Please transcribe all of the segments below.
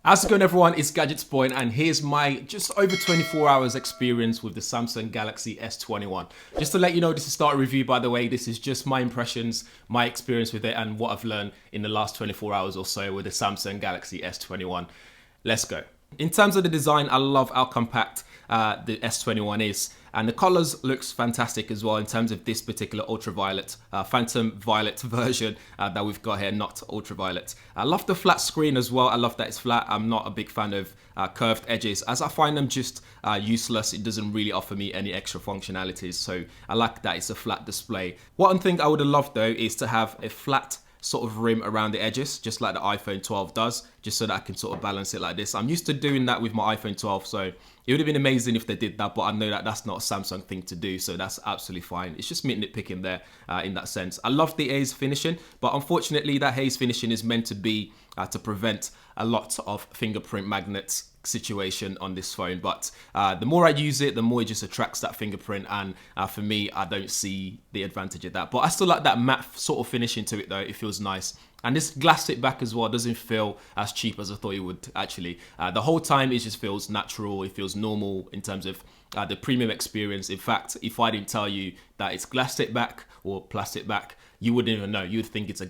How's it going, everyone? It's Gadgets Point, and here's my just over 24 hours experience with the Samsung Galaxy S21. Just to let you know, this is not a review, by the way. This is just my impressions, my experience with it, and what I've learned in the last 24 hours or so with the Samsung Galaxy S21. Let's go. In terms of the design, I love how compact the S21 is, and the colors looks fantastic as well in terms of this particular ultraviolet, phantom violet version that we've got here, not ultraviolet. I love the flat screen as well. I love that it's flat. I'm not a big fan of curved edges, as I find them just useless. It doesn't really offer me any extra functionalities, so I like that it's a flat display. One thing I would have loved though is to have a flat sort of rim around the edges, just like the iPhone 12 does, just so that I can sort of balance it like this. I'm used to doing that with my iPhone 12, so it would have been amazing if they did that, but I know that that's not a Samsung thing to do, so that's absolutely fine. It's just me nitpicking there in that sense. I love the haze finishing, but unfortunately that haze finishing is meant to be to prevent a lot of fingerprint magnets situation on this phone, but the more I use it, the more it just attracts that fingerprint, and for me, I don't see the advantage of that. But I still like that matte sort of finishing to it though. It feels nice. And this glass tip back as well doesn't feel as cheap as I thought it would actually. The whole time it just feels natural, it feels normal in terms of the premium experience. In fact, if I didn't tell you that it's glass tip back or plastic back, you wouldn't even know. You'd think it's a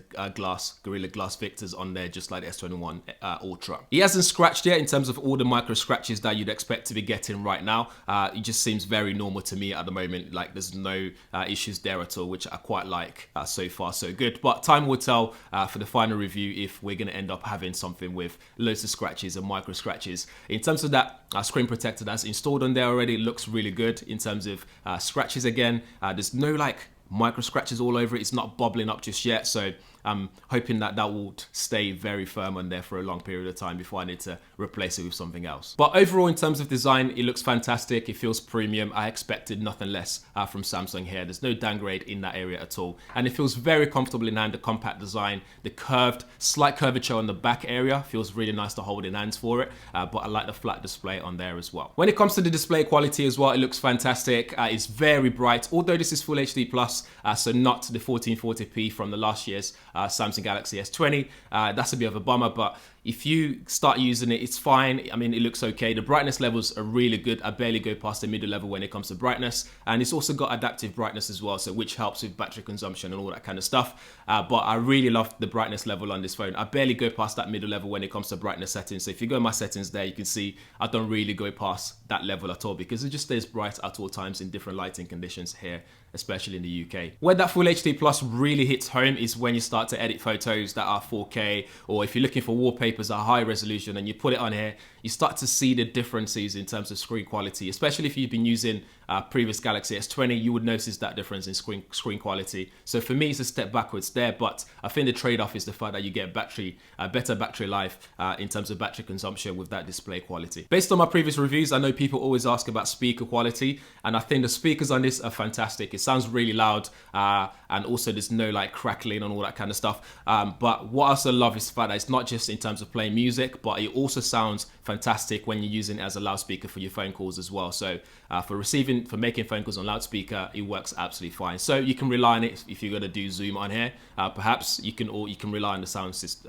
Gorilla Glass Victor's on there, just like the S21 Ultra. He hasn't scratched yet in terms of all the micro scratches that you'd expect to be getting right now. It just seems very normal to me at the moment. Like there's no issues there at all, which I quite like. So far, so good. But time will tell for the final review if we're going to end up having something with loads of scratches and micro scratches. In terms of that screen protector that's installed on there already, it looks really good in terms of scratches again. There's no like micro scratches all over it. It's not bubbling up just yet, so I'm hoping that that will stay very firm on there for a long period of time before I need to replace it with something else. But overall, in terms of design, it looks fantastic. It feels premium. I expected nothing less from Samsung here. There's no downgrade in that area at all, and it feels very comfortable in hand. The compact design, the curved, slight curvature on the back area feels really nice to hold in hands for it, but I like the flat display on there as well. When it comes to the display quality as well, it looks fantastic. It's very bright, although this is Full HD Plus, so not the 1440p from the last year's Samsung Galaxy S20. That's a bit of a bummer, but if you start using it, it's fine. I mean, it looks okay. The brightness levels are really good. I barely go past the middle level when it comes to brightness, and it's also got adaptive brightness as well, so which helps with battery consumption and all that kind of stuff. But I really love the brightness level on this phone. I barely go past that middle level when it comes to brightness settings. So if you go in my settings there, you can see I don't really go past that level at all, because it just stays bright at all times in different lighting conditions here, especially in the UK. Where that Full HD Plus really hits home is when you start to edit photos that are 4K, or if you're looking for wallpapers at high resolution and you put it on here, you start to see the differences in terms of screen quality. Especially if you've been using previous Galaxy S20, you would notice that difference in screen quality. So for me, it's a step backwards there, but I think the trade-off is the fact that you get better battery life in terms of battery consumption with that display quality. Based on my previous reviews, I know people always ask about speaker quality, and I think the speakers on this are fantastic. It sounds really loud, and also there's no like crackling and all that kind of stuff. But what I also love is the fact that it's not just in terms of playing music, but it also sounds fantastic when you're using it as a loudspeaker for your phone calls as well. So for making phone calls on loudspeaker, it works absolutely fine. So you can rely on it if you're going to do Zoom on here. Perhaps you can rely on the sound system.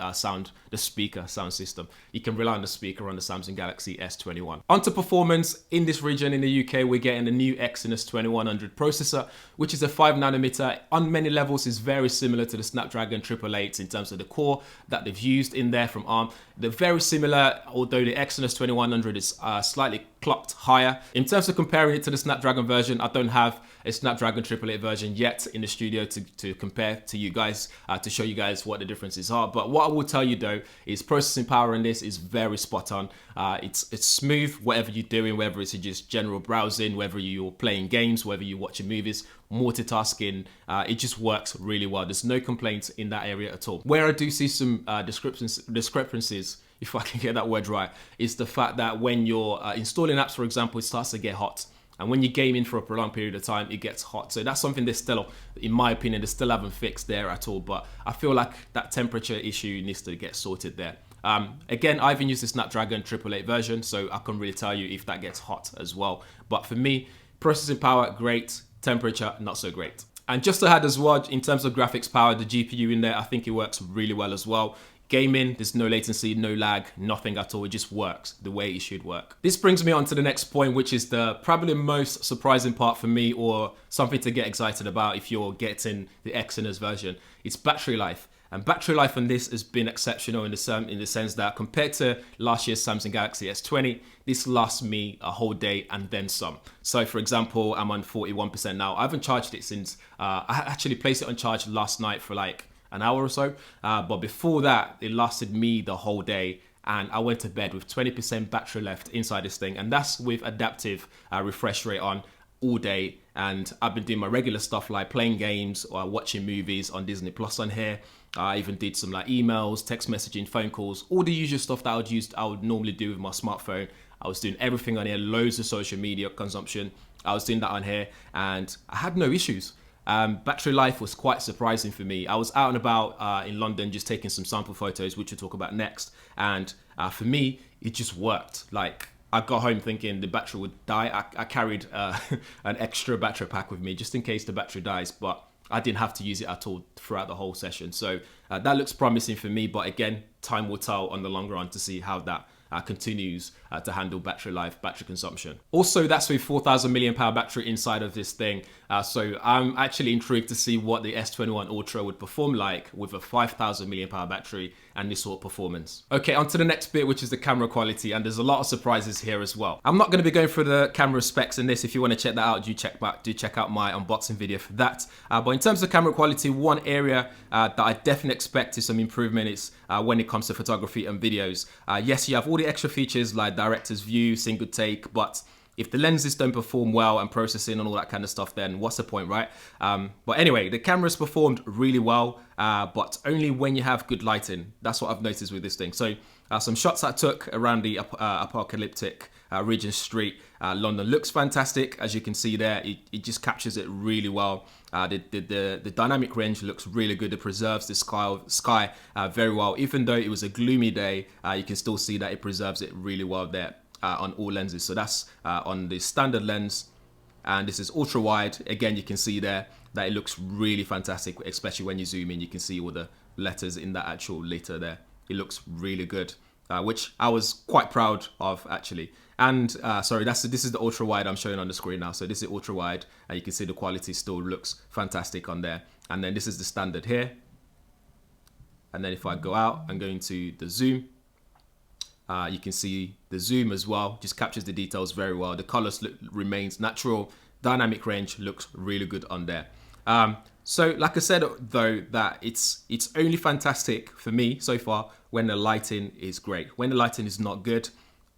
You can rely on the speaker on the Samsung Galaxy S21. Onto performance. In this region in the UK, we're getting the new Exynos 2100 processor, which is a 5nm. On many levels is very similar to the Snapdragon 888 in terms of the core that they've used in there from ARM. They're very similar, although the Exynos 2100 is slightly clocked higher. In terms of comparing it to the Snapdragon version, I don't have a Snapdragon 888 version yet in the studio to compare to you guys, to show you guys what the differences are. But what I will tell you though is processing power in this is very spot on. It's smooth, whatever you're doing, whether it's just general browsing, whether you're playing games, whether you're watching movies, multitasking, it just works really well. There's no complaints in that area at all. Where I do see some discrepancies, if I can get that word right, is the fact that when you're installing apps, for example, it starts to get hot. And when you're gaming for a prolonged period of time, it gets hot. So that's something they still, in my opinion, they still haven't fixed there at all. But I feel like that temperature issue needs to get sorted there. Again, I haven't used the Snapdragon 888 version, so I can't really tell you if that gets hot as well. But for me, processing power, great. Temperature, not so great. And just to add as well, in terms of graphics power, the GPU in there, I think it works really well as well. Gaming, there's no latency, no lag, nothing at all. It just works the way it should work. This brings me on to the next point, which is the probably most surprising part for me, or something to get excited about if you're getting the Exynos version. It's battery life. And battery life on this has been exceptional in the sense that compared to last year's Samsung Galaxy S20, this lasts me a whole day and then some. So for example, I'm on 41% now. I haven't charged it since, I actually placed it on charge last night for like an hour or so. But before that, it lasted me the whole day. And I went to bed with 20% battery left inside this thing. And that's with adaptive refresh rate on all day. And I've been doing my regular stuff like playing games or watching movies on Disney Plus on here. I even did some like emails, text messaging, phone calls, all the usual stuff that I would normally do with my smartphone. I was doing everything on here, loads of social media consumption. I was doing that on here and I had no issues. Battery life was quite surprising for me. I was out and about in London just taking some sample photos, which we'll talk about next. And for me, it just worked. Like I got home thinking the battery would die. I carried an extra battery pack with me just in case the battery dies, but I didn't have to use it at all throughout the whole session. So that looks promising for me, but again, time will tell on the long run to see how that continues to handle battery life, battery consumption. Also, that's with 4,000 milliamp hour battery inside of this thing. So I'm actually intrigued to see what the S21 Ultra would perform like with a 5,000 milliamp hour battery and this sort of performance. Okay, on to the next bit, which is the camera quality, and there's a lot of surprises here as well. I'm not going to be going through the camera specs in this. If you want to check that out, do check out my unboxing video for that. But in terms of camera quality, one area that I definitely expect is some improvement is when it comes to photography and videos. Yes, you have all the extra features like director's view, single take, but if the lenses don't perform well and processing and all that kind of stuff, then what's the point, right? But anyway, the cameras performed really well, but only when you have good lighting. That's what I've noticed with this thing. So some shots I took around the apocalyptic Regent Street, London looks fantastic. As you can see there, it just captures it really well. The dynamic range looks really good. It preserves the sky very well. Even though it was a gloomy day, you can still see that it preserves it really well there. On all lenses. So that's on the standard lens, and this is ultra wide. Again, you can see there that it looks really fantastic, especially when you zoom in. You can see all the letters in that actual letter there. It looks really good, which I was quite proud of actually. And sorry, this is the ultra wide I'm showing on the screen now. So this is ultra wide, and you can see the quality still looks fantastic on there. And then this is the standard here. And then if I go out and go into the zoom, you can see the zoom as well, just captures the details very well. The colors remains natural. Dynamic range looks really good on there. So like I said though, that it's only fantastic for me so far when the lighting is great. When the lighting is not good,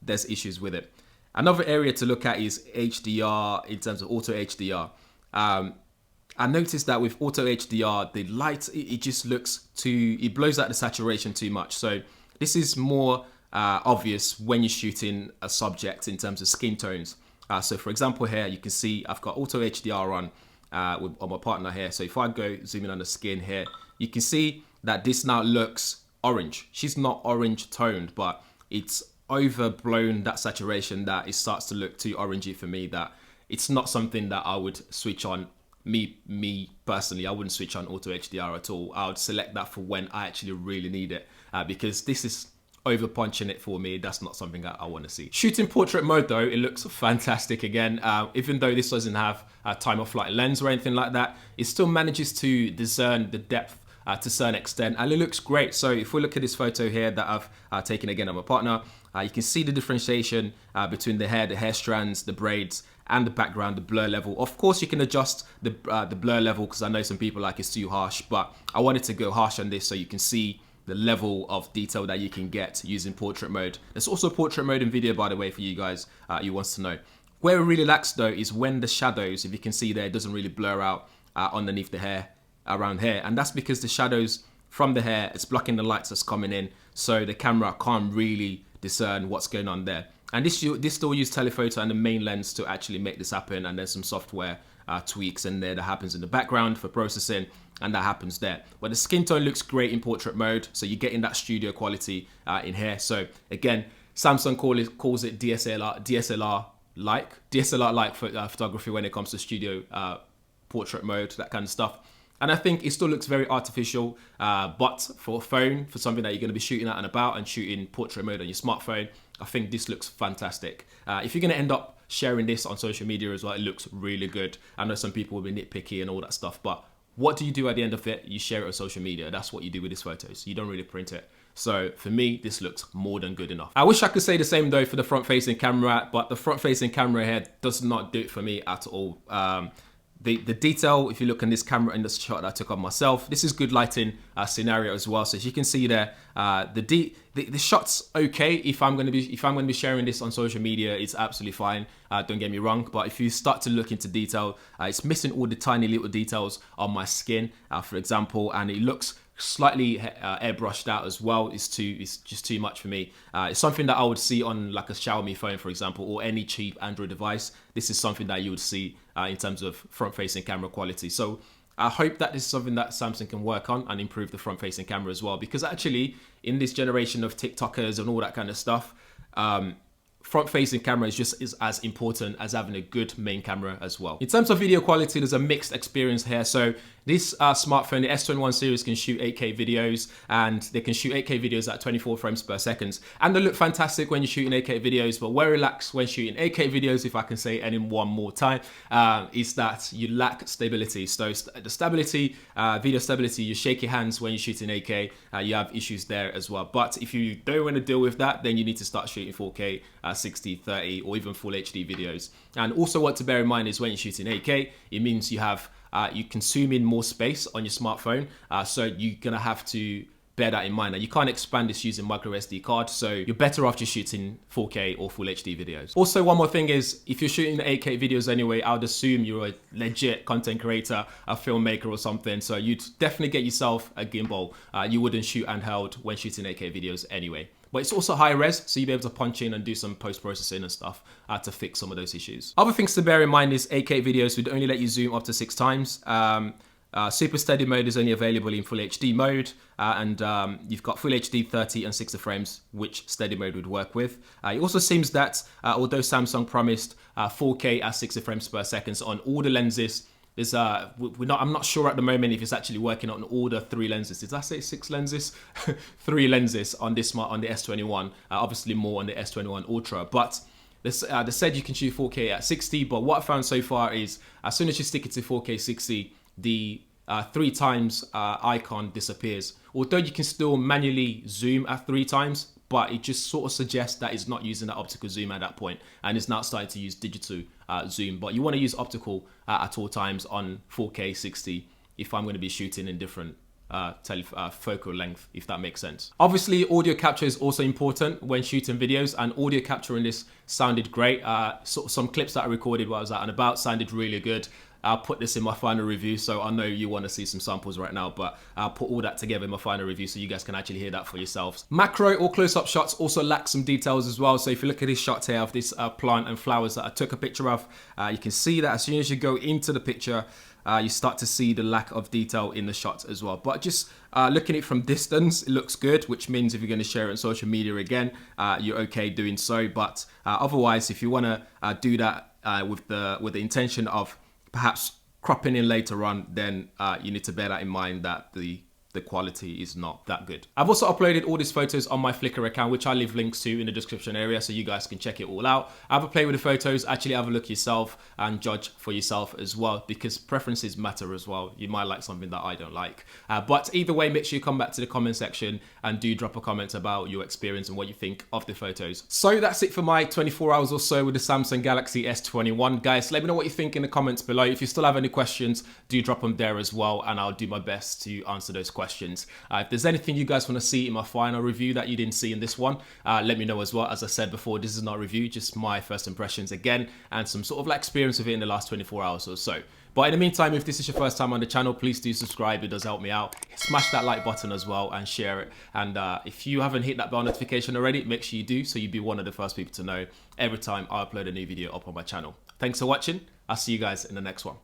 there's issues with it. Another area to look at is HDR in terms of auto HDR. I noticed that with auto HDR, the light, it just looks it blows out the saturation too much. So this is more obvious when you're shooting a subject in terms of skin tones. So for example here, you can see I've got auto HDR on my partner here. So if I go zoom in on the skin here, you can see that this now looks orange. She's not orange toned, but it's overblown that saturation that it starts to look too orangey for me, that it's not something that I would switch on. Me personally, I wouldn't switch on auto HDR at all. I would select that for when I actually really need it, because this is over punching it for me. That's not something I want to see. Shooting portrait mode though, it looks fantastic again. Even though this doesn't have a time of flight lens or anything like that, it still manages to discern the depth to a certain extent, and it looks great. So if we look at this photo here that I've taken again of my partner, you can see the differentiation between the hair strands, the braids, and the background, the blur level. Of course, you can adjust the blur level, because I know some people like it's too harsh, but I wanted to go harsh on this so you can see the level of detail that you can get using portrait mode. There's also portrait mode in video, by the way, for you guys who wants to know. Where it really lacks though is when the shadows, if you can see there, it doesn't really blur out underneath the hair, around here. And that's because the shadows from the hair, it's blocking the lights that's coming in, so the camera can't really discern what's going on there. And this still use telephoto and the main lens to actually make this happen, and there's some software tweaks in there that happens in the background for processing, and that happens there. But the skin tone looks great in portrait mode, so you're getting that studio quality in here. So again, Samsung calls it DSLR-like photography when it comes to studio portrait mode, that kind of stuff. And I think it still looks very artificial, but for a phone, for something that you're going to be shooting out and about and shooting portrait mode on your smartphone, I think this looks fantastic. If you're going to end up sharing this on social media as well, it looks really good. I know some people will be nitpicky and all that stuff, but what do you do at the end of it? You share it on social media. That's what you do with these photos. You don't really print it. So for me, this looks more than good enough. I wish I could say the same though for the front facing camera, but the front facing camera here does not do it for me at all. The detail, if you look in this camera in this shot that I took of myself, this is good lighting scenario as well. So as you can see there, the shot's okay. If I'm gonna be sharing this on social media, it's absolutely fine. Don't get me wrong. But if you start to look into detail, it's missing all the tiny little details on my skin, for example, and it looks slightly airbrushed out as well. It's just too much for me. It's something that I would see on like a Xiaomi phone, for example, or any cheap Android device. This is something that you would see in terms of front-facing camera quality. So I hope that this is something that Samsung can work on and improve the front-facing camera as well. Because actually, in this generation of TikTokers and all that kind of stuff, front-facing camera is just as important as having a good main camera as well. In terms of video quality, there's a mixed experience here. So this smartphone, the S21 series, can shoot 8K videos, and they can shoot 8K videos at 24 frames per second. And they look fantastic when you're shooting 8K videos, but where it lacks when shooting 8K videos, if I can say it one more time, is that you lack stability. So the stability, video stability, you shake your hands when you're shooting 8K, you have issues there as well. But if you don't want to deal with that, then you need to start shooting 4K, 60, 30, or even full HD videos. And also what to bear in mind is when you're shooting 8K, it means you have you consuming more space on your smartphone, so you're gonna have to bear that in mind. Now, you can't expand this using micro SD card, so you're better off just shooting 4K or full HD videos. Also, one more thing is, if you're shooting 8K videos anyway, I would assume you're a legit content creator, a filmmaker or something, so you'd definitely get yourself a gimbal. You wouldn't shoot handheld when shooting 8K videos anyway. But it's also high res, so you'll be able to punch in and do some post-processing and stuff to fix some of those issues. Other things to bear in mind is 8K videos would only let you zoom up to 6 times. Super steady mode is only available in full HD mode, and you've got full HD 30 and 60 frames, which steady mode would work with. It also seems that although Samsung promised 4K at 60 frames per second on all the lenses, there's I'm not sure at the moment if it's actually working on all the 3 lenses. Did I say 6 lenses? 3 lenses on this on the S21. Obviously more on the S21 Ultra, but they said you can shoot 4K at 60. But what I found so far is as soon as you stick it to 4K 60, the 3 times icon disappears. Although you can still manually zoom at 3 times, but it just sort of suggests that it's not using that optical zoom at that point, and it's now starting to use digital zoom. But you want to use optical at all times on 4K 60 if I'm going to be shooting in different focal length, if that makes sense. Obviously, audio capture is also important when shooting videos, and audio capture in this sounded great. Some clips that I recorded while I was out and about sounded really good. I'll put this in my final review, so I know you want to see some samples right now, but I'll put all that together in my final review so you guys can actually hear that for yourselves. Macro or close-up shots also lack some details as well. So if you look at this shot here of this plant and flowers that I took a picture of, you can see that as soon as you go into the picture, you start to see the lack of detail in the shot as well. But just looking at it from distance, it looks good, which means if you're going to share it on social media again, you're okay doing so. But otherwise, if you want to do that with the intention of perhaps cropping in later on, then you need to bear that in mind, that the quality is not that good. I've also uploaded all these photos on my Flickr account, which I'll leave links to in the description area so you guys can check it all out. Have a play with the photos, actually have a look yourself and judge for yourself as well, because preferences matter as well. You might like something that I don't like. But either way, make sure you come back to the comment section and do drop a comment about your experience and what you think of the photos. So that's it for my 24 hours or so with the Samsung Galaxy S21. Guys, let me know what you think in the comments below. If you still have any questions, do drop them there as well, and I'll do my best to answer those questions. If there's anything you guys want to see in my final review that you didn't see in this one, let me know as well. As I said before, this is not a review, just my first impressions again, and some sort of like experience with it in the last 24 hours or so. But in the meantime, if this is your first time on the channel, please do subscribe. It does help me out. Smash that like button as well and share it. And if you haven't hit that bell notification already, make sure you do, so you'll be one of the first people to know every time I upload a new video up on my channel. Thanks for watching. I'll see you guys in the next one.